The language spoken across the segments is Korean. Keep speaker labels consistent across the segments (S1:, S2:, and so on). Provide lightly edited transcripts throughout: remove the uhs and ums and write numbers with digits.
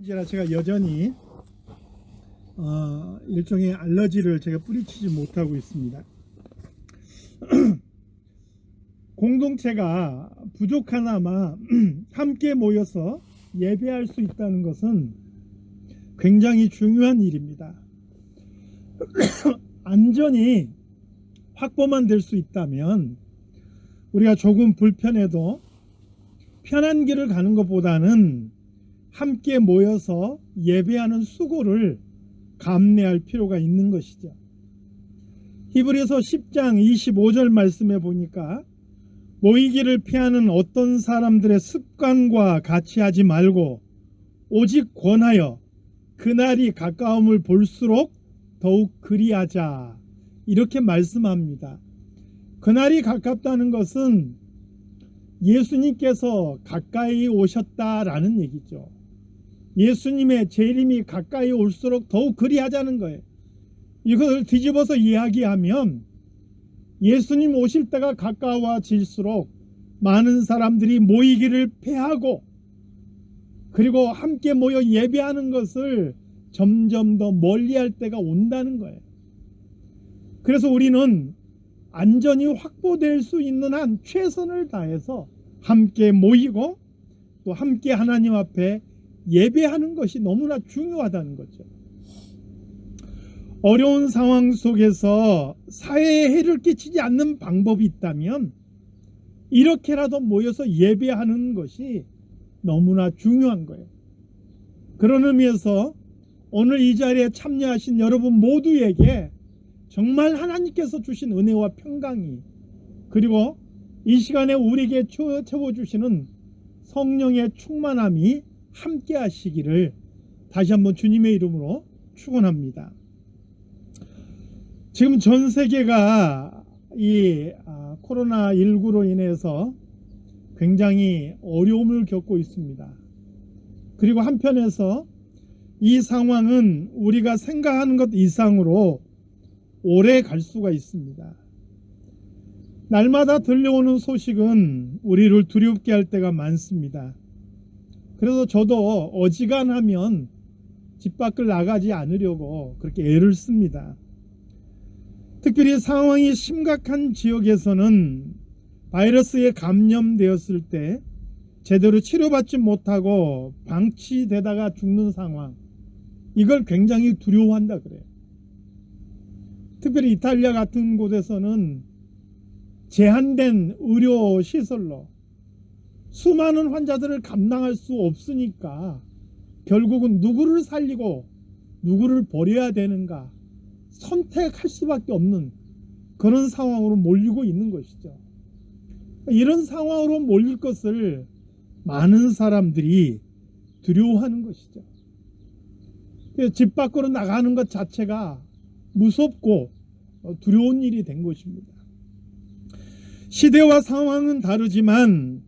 S1: 제가 여전히 일종의 알러지를 제가 뿌리치지 못하고 있습니다. 공동체가 부족하나마 함께 모여서 예배할 수 있다는 것은 굉장히 중요한 일입니다. 안전이 확보만 될 수 있다면 우리가 조금 불편해도 편한 길을 가는 것보다는 함께 모여서 예배하는 수고를 감내할 필요가 있는 것이죠. 히브리서 10장 25절 말씀에 보니까 모이기를 피하는 어떤 사람들의 습관과 같이 하지 말고 오직 권하여 그날이 가까움을 볼수록 더욱 그리하자, 이렇게 말씀합니다. 그날이 가깝다는 것은 예수님께서 가까이 오셨다라는 얘기죠. 예수님의 재림이 가까이 올수록 더욱 그리하자는 거예요. 이것을 뒤집어서 이야기하면 예수님 오실 때가 가까워질수록 많은 사람들이 모이기를 패하고 그리고 함께 모여 예배하는 것을 점점 더 멀리할 때가 온다는 거예요. 그래서 우리는 안전이 확보될 수 있는 한 최선을 다해서 함께 모이고 또 함께 하나님 앞에 예배하는 것이 너무나 중요하다는 거죠. 어려운 상황 속에서 사회에 해를 끼치지 않는 방법이 있다면 이렇게라도 모여서 예배하는 것이 너무나 중요한 거예요. 그런 의미에서 오늘 이 자리에 참여하신 여러분 모두에게 정말 하나님께서 주신 은혜와 평강이, 그리고 이 시간에 우리에게 채워주시는 성령의 충만함이 함께 하시기를 다시 한번 주님의 이름으로 축원합니다. 지금 전 세계가 이 코로나19로 인해서 굉장히 어려움을 겪고 있습니다. 그리고 한편에서 이 상황은 우리가 생각하는 것 이상으로 오래 갈 수가 있습니다. 날마다 들려오는 소식은 우리를 두렵게 할 때가 많습니다. 그래서 저도 어지간하면 집 밖을 나가지 않으려고 그렇게 애를 씁니다. 특별히 상황이 심각한 지역에서는 바이러스에 감염되었을 때 제대로 치료받지 못하고 방치되다가 죽는 상황, 이걸 굉장히 두려워한다 그래요. 특별히 이탈리아 같은 곳에서는 제한된 의료 시설로 수많은 환자들을 감당할 수 없으니까 결국은 누구를 살리고 누구를 버려야 되는가 선택할 수밖에 없는 그런 상황으로 몰리고 있는 것이죠. 이런 상황으로 몰릴 것을 많은 사람들이 두려워하는 것이죠. 집 밖으로 나가는 것 자체가 무섭고 두려운 일이 된 것입니다. 시대와 상황은 다르지만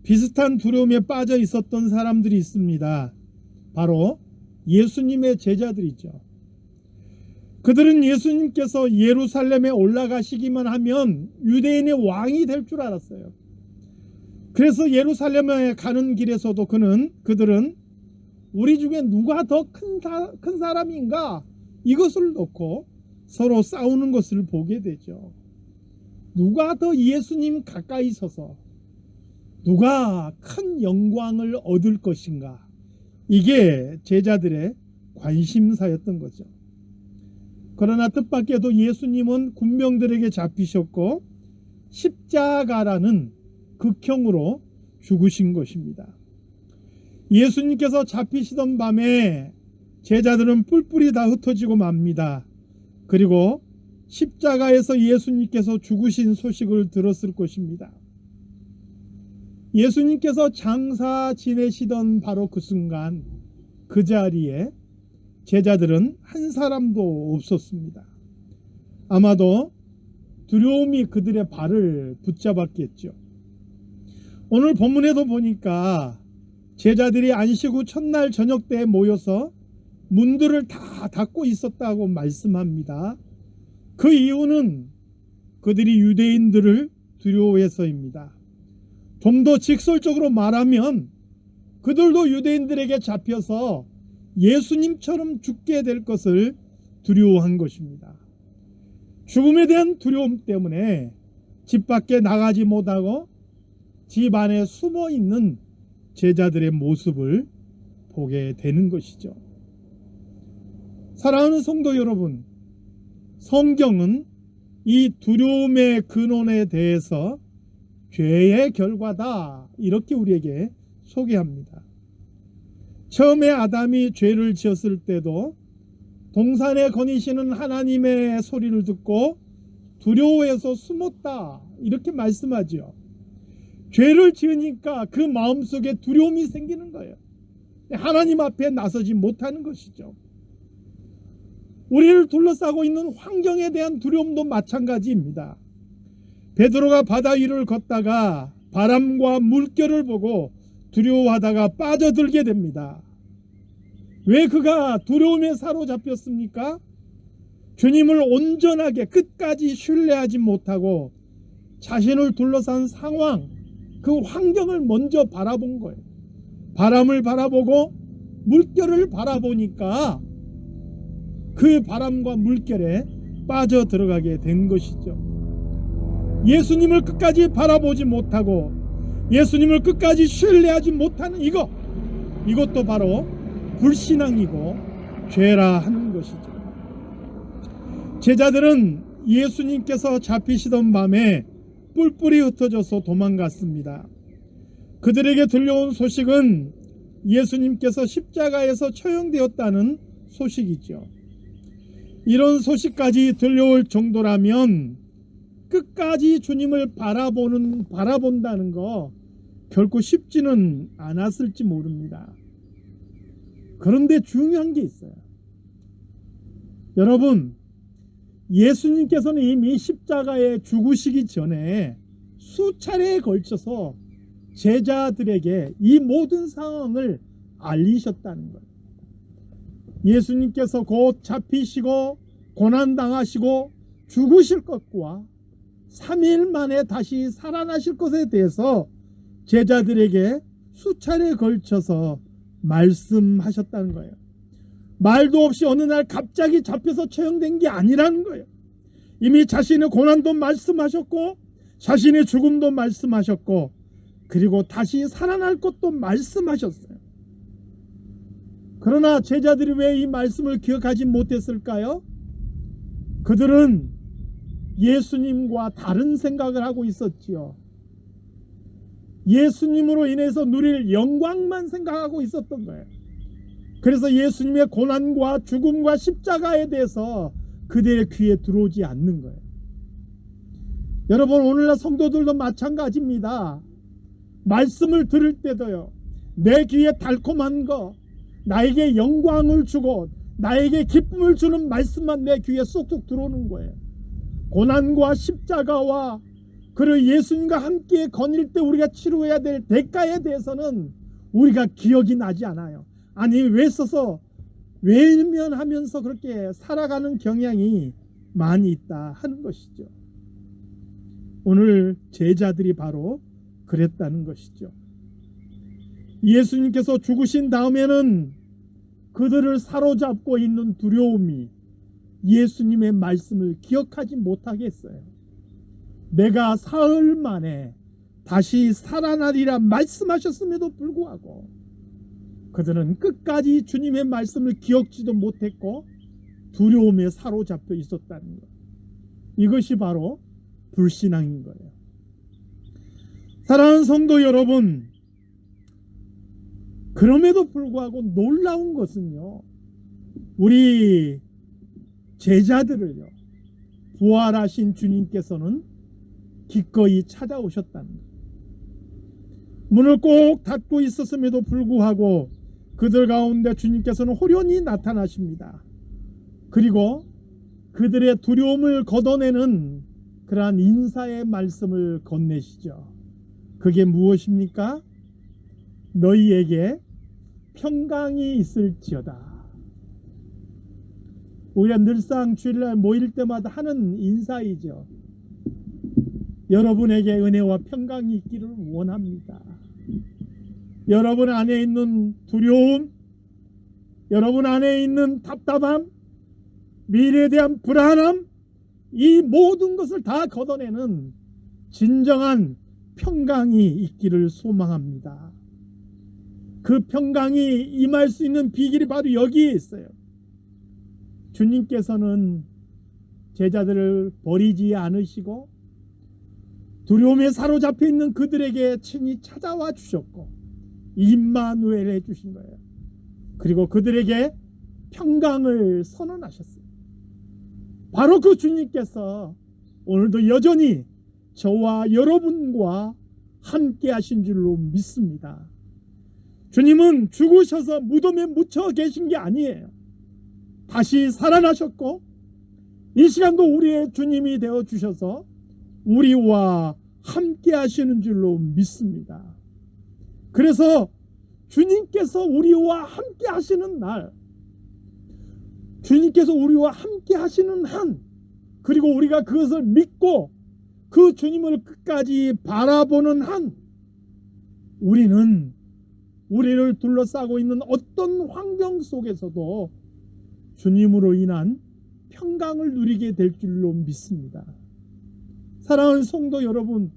S1: 비슷한 두려움에 빠져 있었던 사람들이 있습니다. 바로 예수님의 제자들이죠. 그들은 예수님께서 예루살렘에 올라가시기만 하면 유대인의 왕이 될 줄 알았어요. 그래서 예루살렘에 가는 길에서도 그들은 우리 중에 누가 더 큰 사람인가, 이것을 놓고 서로 싸우는 것을 보게 되죠. 누가 더 예수님 가까이 서서 누가 큰 영광을 얻을 것인가, 이게 제자들의 관심사였던 거죠. 그러나 뜻밖에도 예수님은 군병들에게 잡히셨고 십자가라는 극형으로 죽으신 것입니다. 예수님께서 잡히시던 밤에 제자들은 뿔뿔이 다 흩어지고 맙니다. 그리고 십자가에서 예수님께서 죽으신 소식을 들었을 것입니다. 예수님께서 장사 지내시던 바로 그 순간 그 자리에 제자들은 한 사람도 없었습니다. 아마도 두려움이 그들의 발을 붙잡았겠죠. 오늘 본문에도 보니까 제자들이 안식 후 첫날 저녁 때에 모여서 문들을 다 닫고 있었다고 말씀합니다. 그 이유는 그들이 유대인들을 두려워해서입니다. 좀 더 직설적으로 말하면 그들도 유대인들에게 잡혀서 예수님처럼 죽게 될 것을 두려워한 것입니다. 죽음에 대한 두려움 때문에 집 밖에 나가지 못하고 집 안에 숨어 있는 제자들의 모습을 보게 되는 것이죠. 사랑하는 성도 여러분, 성경은 이 두려움의 근원에 대해서 죄의 결과다 이렇게 우리에게 소개합니다. 처음에 아담이 죄를 지었을 때도 동산에 거니시는 하나님의 소리를 듣고 두려워해서 숨었다 이렇게 말씀하죠. 죄를 지으니까 그 마음속에 두려움이 생기는 거예요. 하나님 앞에 나서지 못하는 것이죠. 우리를 둘러싸고 있는 환경에 대한 두려움도 마찬가지입니다. 베드로가 바다 위를 걷다가 바람과 물결을 보고 두려워하다가 빠져들게 됩니다. 왜 그가 두려움에 사로잡혔습니까? 주님을 온전하게 끝까지 신뢰하지 못하고 자신을 둘러싼 상황, 그 환경을 먼저 바라본 거예요. 바람을 바라보고 물결을 바라보니까 그 바람과 물결에 빠져 들어가게 된 것이죠. 예수님을 끝까지 바라보지 못하고 예수님을 끝까지 신뢰하지 못하는 이것도 바로 불신앙이고 죄라 하는 것이죠. 제자들은 예수님께서 잡히시던 밤에 뿔뿔이 흩어져서 도망갔습니다. 그들에게 들려온 소식은 예수님께서 십자가에서 처형되었다는 소식이죠. 이런 소식까지 들려올 정도라면 끝까지 주님을 바라본다는 거 결코 쉽지는 않았을지 모릅니다. 그런데 중요한 게 있어요. 여러분, 예수님께서는 이미 십자가에 죽으시기 전에 수차례에 걸쳐서 제자들에게 이 모든 상황을 알리셨다는 거예요. 예수님께서 곧 잡히시고 고난당하시고 죽으실 것과 3일 만에 다시 살아나실 것에 대해서 제자들에게 수차례에 걸쳐서 말씀하셨다는 거예요. 말도 없이 어느 날 갑자기 잡혀서 처형된 게 아니라는 거예요. 이미 자신의 고난도 말씀하셨고 자신의 죽음도 말씀하셨고 그리고 다시 살아날 것도 말씀하셨어요. 그러나 제자들이 왜 이 말씀을 기억하지 못했을까요? 그들은 예수님과 다른 생각을 하고 있었지요. 예수님으로 인해서 누릴 영광만 생각하고 있었던 거예요. 그래서 예수님의 고난과 죽음과 십자가에 대해서 그들의 귀에 들어오지 않는 거예요. 여러분, 오늘날 성도들도 마찬가지입니다. 말씀을 들을 때도요, 내 귀에 달콤한 거, 나에게 영광을 주고 나에게 기쁨을 주는 말씀만 내 귀에 쏙쏙 들어오는 거예요. 고난과 십자가와 그리고 예수님과 함께 거닐 때 우리가 치루해야 될 대가에 대해서는 우리가 기억이 나지 않아요. 아니, 왜 써서 외면하면서 그렇게 살아가는 경향이 많이 있다 하는 것이죠. 오늘 제자들이 바로 그랬다는 것이죠. 예수님께서 죽으신 다음에는 그들을 사로잡고 있는 두려움이 예수님의 말씀을 기억하지 못하게 했어요. 내가 사흘 만에 다시 살아나리라 말씀하셨음에도 불구하고 그들은 끝까지 주님의 말씀을 기억지도 못했고 두려움에 사로잡혀 있었다는 것. 이것이 바로 불신앙인 거예요. 사랑하는 성도 여러분, 그럼에도 불구하고 놀라운 것은요, 우리 제자들을요, 부활하신 주님께서는 기꺼이 찾아오셨다는 것. 문을 꼭 닫고 있었음에도 불구하고 그들 가운데 주님께서는 호련히 나타나십니다. 그리고 그들의 두려움을 걷어내는 그러한 인사의 말씀을 건네시죠. 그게 무엇입니까? 너희에게 평강이 있을지어다. 우리가 늘상 주일날 모일 때마다 하는 인사이죠. 여러분에게 은혜와 평강이 있기를 원합니다. 여러분 안에 있는 두려움, 여러분 안에 있는 답답함, 미래에 대한 불안함, 이 모든 것을 다 걷어내는 진정한 평강이 있기를 소망합니다. 그 평강이 임할 수 있는 비결이 바로 여기에 있어요. 주님께서는 제자들을 버리지 않으시고 두려움에 사로잡혀 있는 그들에게 친히 찾아와 주셨고 임마누엘 해주신 거예요. 그리고 그들에게 평강을 선언하셨어요. 바로 그 주님께서 오늘도 여전히 저와 여러분과 함께 하신 줄로 믿습니다. 주님은 죽으셔서 무덤에 묻혀 계신 게 아니에요. 다시 살아나셨고 이 시간도 우리의 주님이 되어 주셔서 우리와 함께 하시는 줄로 믿습니다. 그래서 주님께서 우리와 함께 하시는 날, 주님께서 우리와 함께 하시는 한, 그리고 우리가 그것을 믿고 그 주님을 끝까지 바라보는 한, 우리는 우리를 둘러싸고 있는 어떤 환경 속에서도 주님으로 인한 평강을 누리게 될 줄로 믿습니다. 사랑하는 성도 여러분,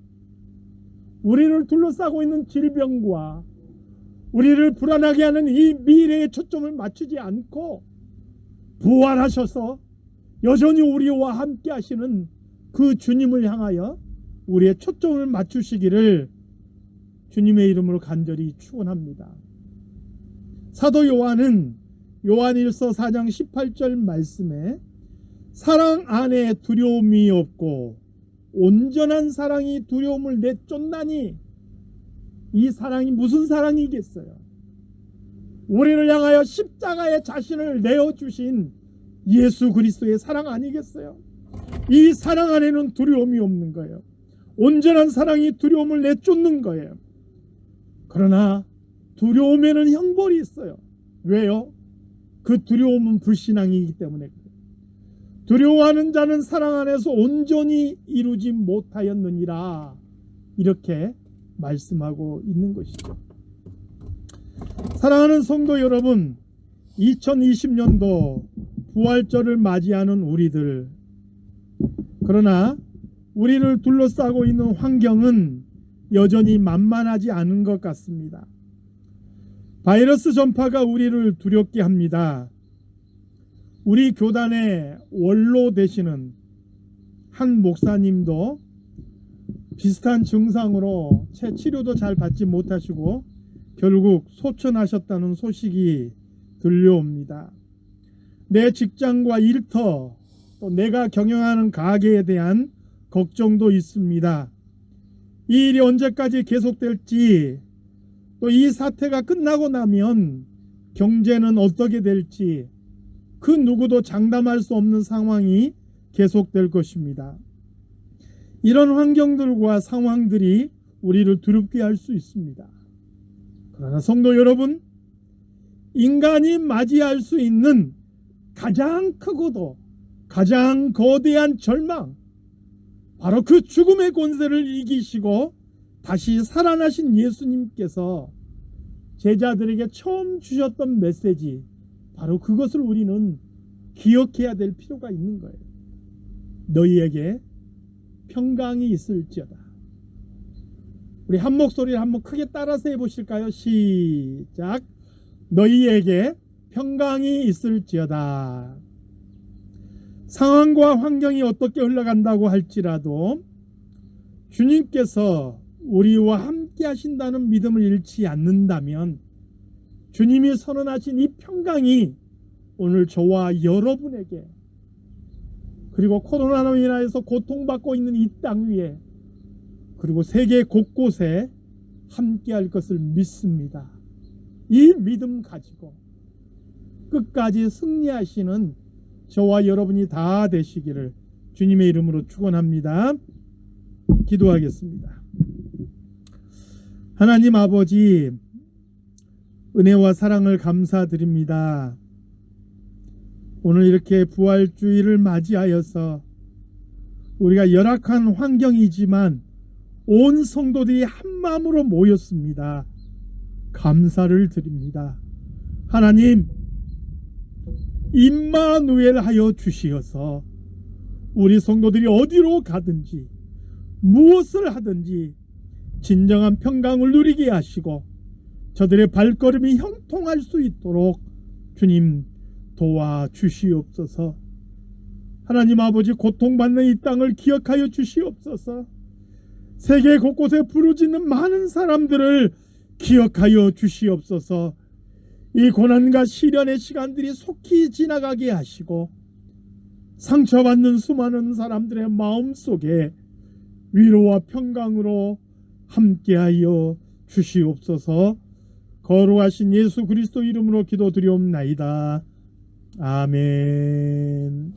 S1: 우리를 둘러싸고 있는 질병과 우리를 불안하게 하는 이 미래에 초점을 맞추지 않고 부활하셔서 여전히 우리와 함께 하시는 그 주님을 향하여 우리의 초점을 맞추시기를 주님의 이름으로 간절히 축원합니다. 사도 요한은 요한일서 4장 18절 말씀에 사랑 안에 두려움이 없고 온전한 사랑이 두려움을 내쫓나니, 이 사랑이 무슨 사랑이겠어요? 우리를 향하여 십자가에 자신을 내어주신 예수 그리스도의 사랑 아니겠어요? 이 사랑 안에는 두려움이 없는 거예요. 온전한 사랑이 두려움을 내쫓는 거예요. 그러나 두려움에는 형벌이 있어요. 왜요? 그 두려움은 불신앙이기 때문에 그래요. 두려워하는 자는 사랑 안에서 온전히 이루지 못하였느니라, 이렇게 말씀하고 있는 것이죠. 사랑하는 성도 여러분, 2020년도 부활절을 맞이하는 우리들, 그러나 우리를 둘러싸고 있는 환경은 여전히 만만하지 않은 것 같습니다. 바이러스 전파가 우리를 두렵게 합니다. 우리 교단의 원로 되시는 한 목사님도 비슷한 증상으로 채 치료도 잘 받지 못하시고 결국 소천하셨다는 소식이 들려옵니다. 내 직장과 일터, 또 내가 경영하는 가게에 대한 걱정도 있습니다. 이 일이 언제까지 계속될지, 또 이 사태가 끝나고 나면 경제는 어떻게 될지 그 누구도 장담할 수 없는 상황이 계속될 것입니다. 이런 환경들과 상황들이 우리를 두렵게 할 수 있습니다. 그러나 성도 여러분, 인간이 맞이할 수 있는 가장 크고도 가장 거대한 절망, 바로 그 죽음의 권세를 이기시고 다시 살아나신 예수님께서 제자들에게 처음 주셨던 메시지, 바로 그것을 우리는 기억해야 될 필요가 있는 거예요. 너희에게 평강이 있을지어다. 우리 한 목소리를 한번 크게 따라서 해보실까요? 시작. 너희에게 평강이 있을지어다. 상황과 환경이 어떻게 흘러간다고 할지라도 주님께서 우리와 함께 하신다는 믿음을 잃지 않는다면 주님이 선언하신 이 평강이 오늘 저와 여러분에게, 그리고 코로나로 인하여서 고통받고 있는 이 땅 위에, 그리고 세계 곳곳에 함께 할 것을 믿습니다. 이 믿음 가지고 끝까지 승리하시는 저와 여러분이 다 되시기를 주님의 이름으로 축원합니다. 기도하겠습니다. 하나님 아버지, 은혜와 사랑을 감사드립니다. 오늘 이렇게 부활주의를 맞이하여서 우리가 열악한 환경이지만 온 성도들이 한 마음으로 모였습니다. 감사를 드립니다. 하나님, 임마누엘 하여 주시어서 우리 성도들이 어디로 가든지 무엇을 하든지 진정한 평강을 누리게 하시고 저들의 발걸음이 형통할 수 있도록 주님 도와주시옵소서. 하나님 아버지, 고통받는 이 땅을 기억하여 주시옵소서. 세계 곳곳에 부르짖는 많은 사람들을 기억하여 주시옵소서. 이 고난과 시련의 시간들이 속히 지나가게 하시고 상처받는 수많은 사람들의 마음속에 위로와 평강으로 함께하여 주시옵소서. 거룩하신 예수 그리스도 이름으로 기도드리옵나이다. 아멘.